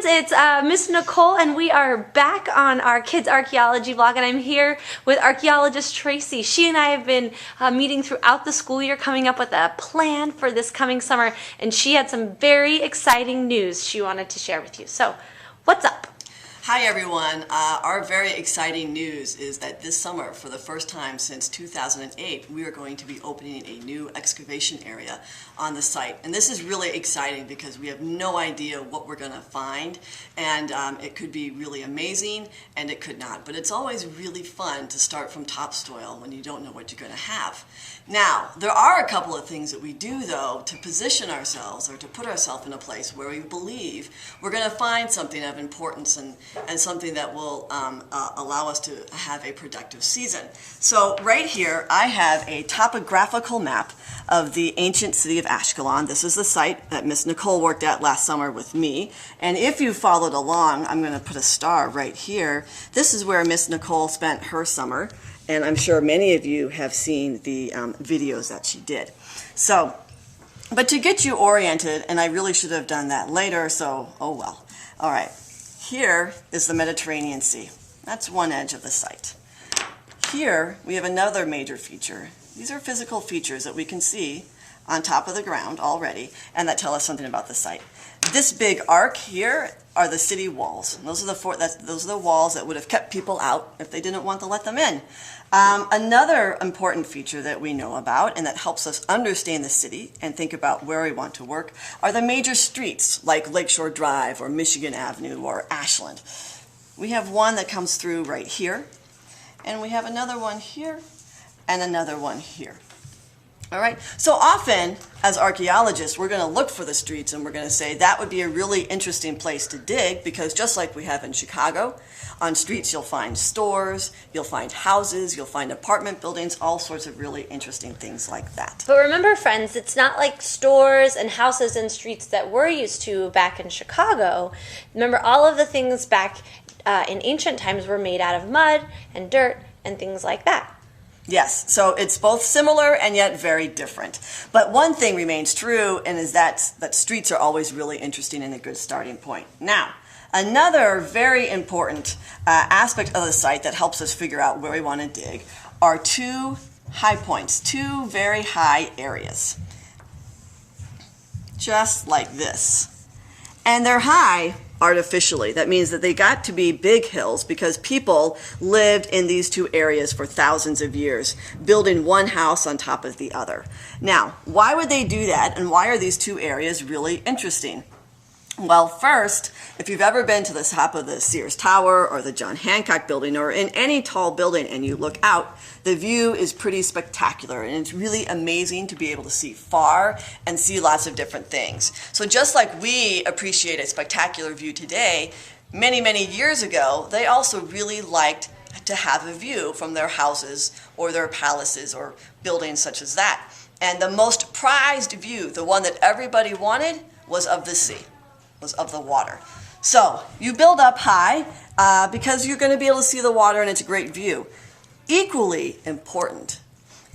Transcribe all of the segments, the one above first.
friends, it's Miss Nicole, and we are back on our Kids Archaeology vlog, and I'm here with archaeologist Tracy. She and I have been meeting throughout the school year, coming up with a plan for this coming summer, and she had some very exciting news she wanted to share with you. So, what's up? Hi everyone. Our very exciting news is that this summer, for the first time since 2008, we are going to be opening a new excavation area on the site. And this is really exciting because we have no idea what we're going to find, and it could be really amazing and it could not. But it's always really fun to start from topsoil when you don't know what you're going to have. Now, there are a couple of things that we do though to position ourselves or to put ourselves in a place where we believe we're going to find something of importance and something that will allow us to have a productive season. So right here I have a topographical map of the ancient city of Ashkelon. This is the site that Miss Nicole worked at last summer with me. And if you followed along, I'm going to put a star right here. This is where Miss Nicole spent her summer. And I'm sure many of you have seen the videos that she did. So, but to get you oriented, and I really should have done that later, so oh well. All right, here is the Mediterranean Sea. That's one edge of the site. Here we have another major feature. These are physical features that we can see on top of the ground already, and that tell us something about the site. This big arc here are the city walls. Those are the walls that would have kept people out if they didn't want to let them in. Another important feature that we know about and that helps us understand the city and think about where we want to work are the major streets like Lakeshore Drive or Michigan Avenue or Ashland. We have one that comes through right here, and we have another one here and another one here. All right, so often as archaeologists, we're going to look for the streets and we're going to say that would be a really interesting place to dig, because just like we have in Chicago, on streets you'll find stores, you'll find houses, you'll find apartment buildings, all sorts of really interesting things like that. But remember, friends, it's not like stores and houses and streets that we're used to back in Chicago. Remember, all of the things back in ancient times were made out of mud and dirt and things like that. Yes, so it's both similar and yet very different. But one thing remains true, and is that streets are always really interesting and a good starting point. Now, another very important aspect of the site that helps us figure out where we want to dig are two high points, two very high areas. Just like this. And they're high artificially. That means that they got to be big hills because people lived in these two areas for thousands of years, building one house on top of the other. Now, why would they do that, and why are these two areas really interesting? Well, first, if you've ever been to the top of the Sears Tower or the John Hancock building or in any tall building and you look out, the view is pretty spectacular, and it's really amazing to be able to see far and see lots of different things. So just like we appreciate a spectacular view today, many, many years ago, they also really liked to have a view from their houses or their palaces or buildings such as that. And the most prized view, the one that everybody wanted, was of the sea. Was of the water. So you build up high because you're going to be able to see the water and it's a great view. Equally important,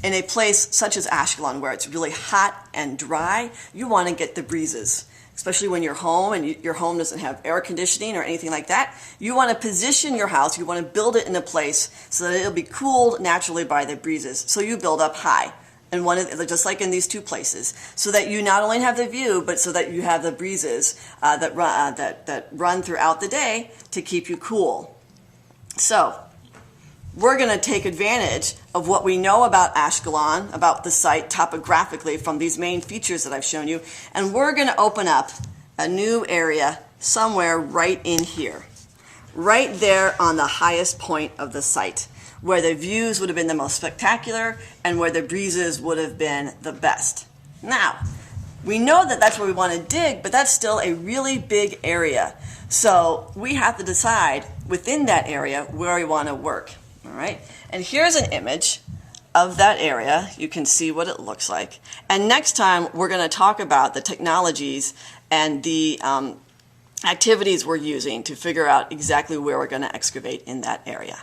in a place such as Ashkelon where it's really hot and dry, you want to get the breezes. Especially when you're home and your home doesn't have air conditioning or anything like that. You want to position your house, you want to build it in a place so that it'll be cooled naturally by the breezes. So you build up high. And just like in these two places, so that you not only have the view, but so that you have the breezes that run throughout the day to keep you cool. So we're going to take advantage of what we know about Ashkelon, about the site topographically from these main features that I've shown you, and we're going to open up a new area somewhere right in here, right there on the highest point of the site, where the views would have been the most spectacular and where the breezes would have been the best. Now, we know that that's where we want to dig, but that's still a really big area. So we have to decide within that area where we want to work. All right? And here's an image of that area. You can see what it looks like. And next time, we're going to talk about the technologies and the activities we're using to figure out exactly where we're going to excavate in that area.